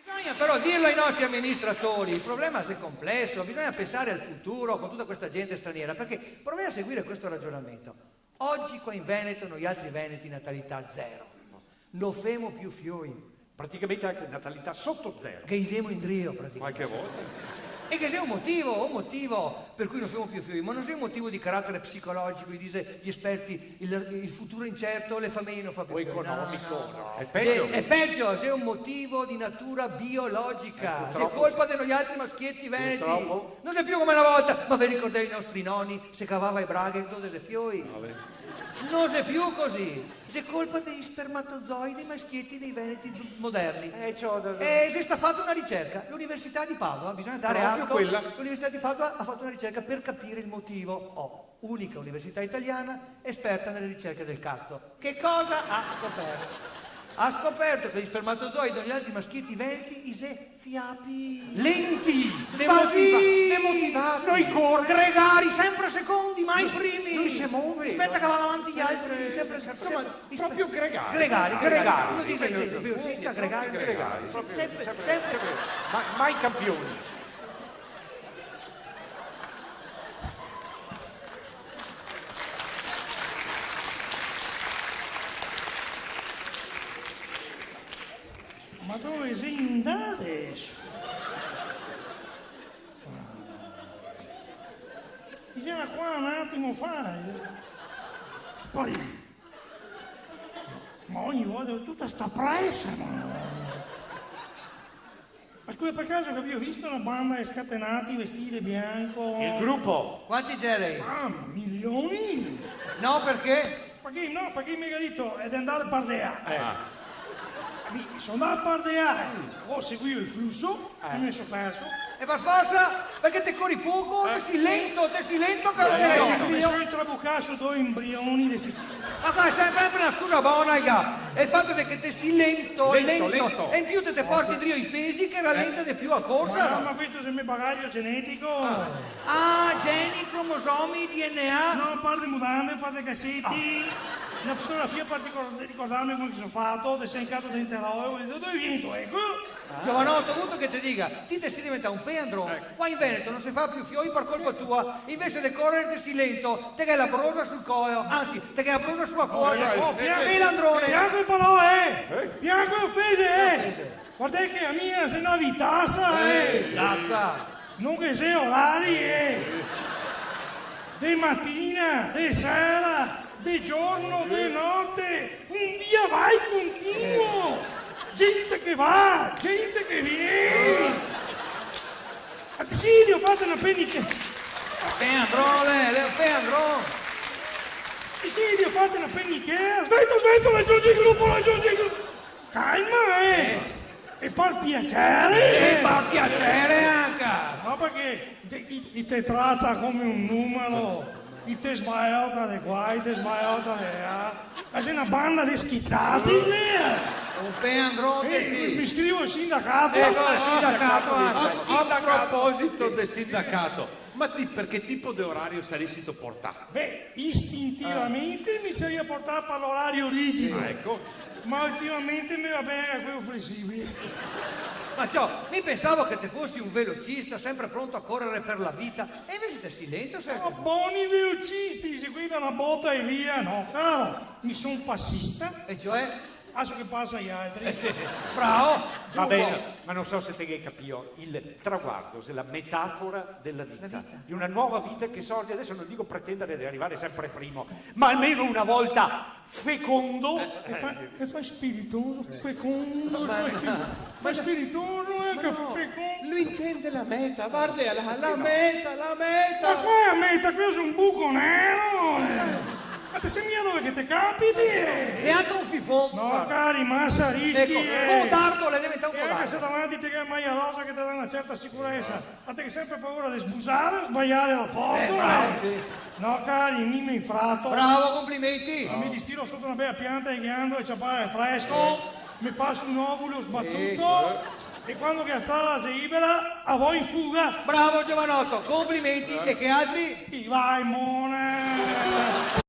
Bisogna però dirlo ai nostri amministratori, il problema è complesso, bisogna pensare al futuro con tutta questa gente straniera, perché proviamo a seguire questo ragionamento. Oggi qua in Veneto, noi altri veneti, natalità zero. Non femo più fioi. Praticamente anche natalità sotto zero. Che idemo in drio, praticamente. Qualche volta. E che sia un motivo per cui non femo più fioi, ma non sia un motivo di carattere psicologico, dice gli esperti, il futuro incerto, le famiglie non fa più O fioi. economico, No. È peggio. È peggio, se è un motivo di natura biologica, se è colpa di noi altri maschietti veneti. Purtroppo. Non c'è più come una volta, ma vi ricordate i nostri nonni, se cavava i braghe, dove se fioi? Non c'è più così, c'è colpa degli spermatozoi dei maschietti dei veneti moderni. E si sta fatta una ricerca, l'Università di Padova, bisogna dare Proprio atto, quella. l'Università di Padova ha fatto una ricerca per capire il motivo. Unica università italiana esperta nelle ricerche del cazzo. Che cosa ha scoperto? Ha scoperto che gli spermatozoi degli altri maschietti veneti ise fiapi. Lenti, Demotivati, noi corri. gregari, sempre secondi, mai primi. non si muove. Aspetta che vanno avanti gli altri, Insomma, proprio gregari. Gregari. Uno dice sì, sta gregari. Sempre. Mai campioni. Ma dove sei andato adesso? C'era qua un attimo fa. Sparito. Ma ogni volta tutta sta pressa, Ma scusa, per caso che avevo visto una banda di scatenati vestiti bianco? Il gruppo. Quanti c'eri? Ah, milioni? No, perché? Perché no? Perché mi ha detto è di andare a pardeare. Sono andato a pardeare, ho seguito il flusso, mi sono perso. E per forza, perché te corri poco, te sei lento, caro mio. Mi sono intrabucato su due embrioni deficienti. Ma qua è sempre una scusa buona, raga. E il fatto è che te sei lento. E in più te porti drio i pesi che rallenta di più a corsa. Ma questo è il mio bagaglio genetico. Geni, cromosomi, DNA. No, parte mutande, parte cassetti. Una fotografia per ricordarmi come sono fatto, ti sei in caso di interrogo, dove vieni tu, ecco? Giovanotto, ho voluto che ti dica, ti si diventa un peandro. Qua in Veneto non si fa più fiori per colpa tua, invece di correre te si lento, te che hai la brosa sul collo, anzi, te che hai la brosa sulla coda. Pelandrone. Bianco però, Bianco e offese, Guardate che la mia sei una vitassa, Tassa. Non che sei orari, De mattina, de sera, de giorno, de notte, un via vai continuo. Gente che va, gente che viene. Attenzione, fate una pennica. Peandro. Attenzione, fate una pennichera. Aspetta, raggiungi il gruppo. Calma, E per piacere. E fa piacere anche. No, perché ti tratta come un numero. Ti sbagliata di qua, ti sbagliata di là. Ma sei una banda di schizzati, Un peandrone, sì. Mi iscrivo al sindacato. Ecco il sindacato, anzi. A proposito del sindacato, ma per che tipo di orario saresti portato? Beh, istintivamente mi sarei portato per l'orario rigido. Ecco. Ma ultimamente mi va bene a quello flessibile. Ma mi pensavo che te fossi un velocista, sempre pronto a correre per la vita, e invece te sei lento, sai? Ma buoni velocisti, se qui da una botta e via, no, caro, mi sono passista, E cioè? adesso che passa agli altri. Bravo! Va bene, ma non so se te che capito il traguardo, la metafora della vita, di una nuova vita che sorge. Adesso non dico pretendere di arrivare sempre primo, ma almeno una volta fecondo. E fa spiritoso, fecondo, fa spiritoso e anche fecondo. Lui intende la meta, guarda la meta. Ma qua è a metà, questo è un buco nero. Ma te sei mia dove che te capiti? E anche un fifon! No, cari, massa, rischi. Ecco, un dardo le deve diventare un E anche codardo. se davanti te che hai maglia rosa che ti dà una certa sicurezza, ma te che hai sempre paura di sbusare o sbagliare la porta. Bravo, sì. No, cari, mi infratto. Bravo, complimenti! Mi distiro sotto una bella pianta di ghiando e ciappare fresco, mi faccio un ovulo sbattuto e quando che la strada si libera, a voi in fuga. Bravo Giovanotto, complimenti e che altri? I vai, mone!